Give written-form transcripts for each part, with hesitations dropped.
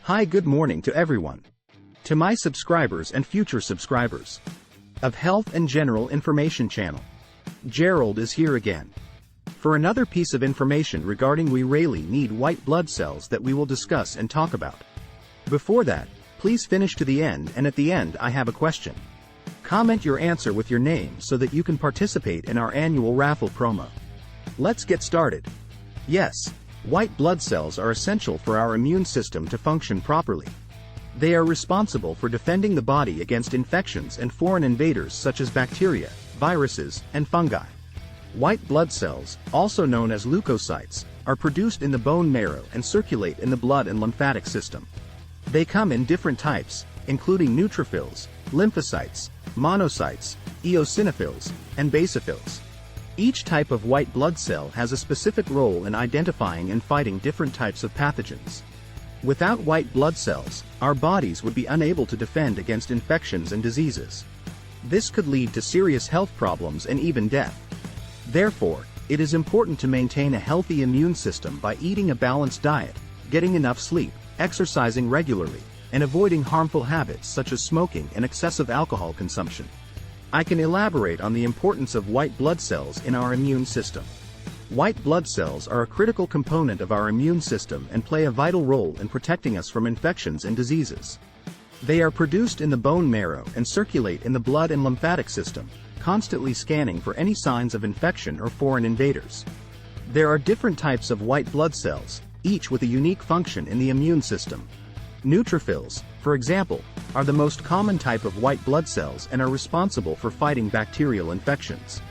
Hi, good morning to everyone. To my subscribers and future subscribers of Health and General Information Channel. Gerald is here again for another piece of information regarding we really need white blood cells that we will discuss and talk about. Before that, please finish to the end, and at the end I have a question. Comment your answer with your name so that you can participate in our annual raffle promo. Let's get started. Yes, white blood cells are essential for our immune system to function properly. They are responsible for defending the body against infections and foreign invaders such as bacteria, viruses, and fungi. White blood cells, also known as leukocytes, are produced in the bone marrow and circulate in the blood and lymphatic system. They come in different types, including neutrophils, lymphocytes, monocytes, eosinophils, and basophils. Each type of white blood cell has a specific role in identifying and fighting different types of pathogens. Without white blood cells, our bodies would be unable to defend against infections and diseases. This could lead to serious health problems and even death. Therefore, it is important to maintain a healthy immune system by eating a balanced diet, getting enough sleep, exercising regularly, and avoiding harmful habits such as smoking and excessive alcohol consumption. I can elaborate on the importance of white blood cells in our immune system. White blood cells are a critical component of our immune system and play a vital role in protecting us from infections and diseases. They are produced in the bone marrow and circulate in the blood and lymphatic system, constantly scanning for any signs of infection or foreign invaders. There are different types of white blood cells, each with a unique function in the immune system. Neutrophils, for example, are the most common type of white blood cells and are responsible for fighting bacterial infections.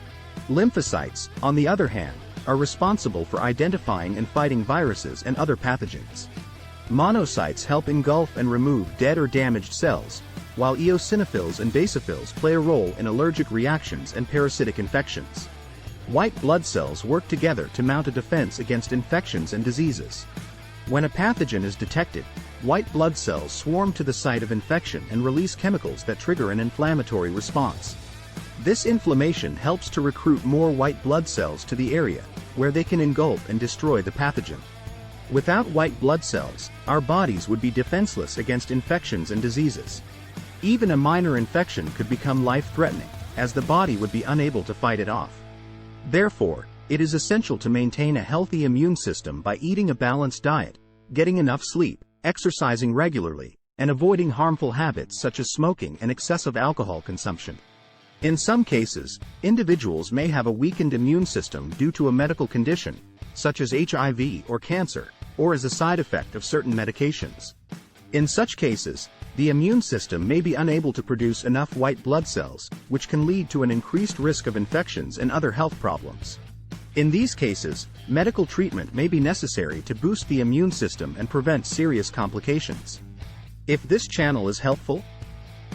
Lymphocytes, on the other hand, are responsible for identifying and fighting viruses and other pathogens. Monocytes help engulf and remove dead or damaged cells, while eosinophils and basophils play a role in allergic reactions and parasitic infections. White blood cells work together to mount a defense against infections and diseases. When a pathogen is detected, white blood cells swarm to the site of infection and release chemicals that trigger an inflammatory response. This inflammation helps to recruit more white blood cells to the area, where they can engulf and destroy the pathogen. Without white blood cells, our bodies would be defenseless against infections and diseases. Even a minor infection could become life-threatening, as the body would be unable to fight it off. Therefore, it is essential to maintain a healthy immune system by eating a balanced diet, getting enough sleep, exercising regularly, and avoiding harmful habits such as smoking and excessive alcohol consumption. In some cases, individuals may have a weakened immune system due to a medical condition, such as HIV or cancer, or as a side effect of certain medications. In such cases, the immune system may be unable to produce enough white blood cells, which can lead to an increased risk of infections and other health problems. In these cases, medical treatment may be necessary to boost the immune system and prevent serious complications. If this channel is helpful?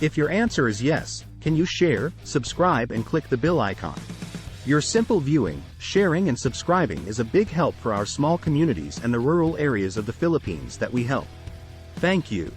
If your answer is yes, can you share, subscribe, and click the bell icon? Your simple viewing, sharing, and subscribing is a big help for our small communities and the rural areas of the Philippines that we help. Thank you.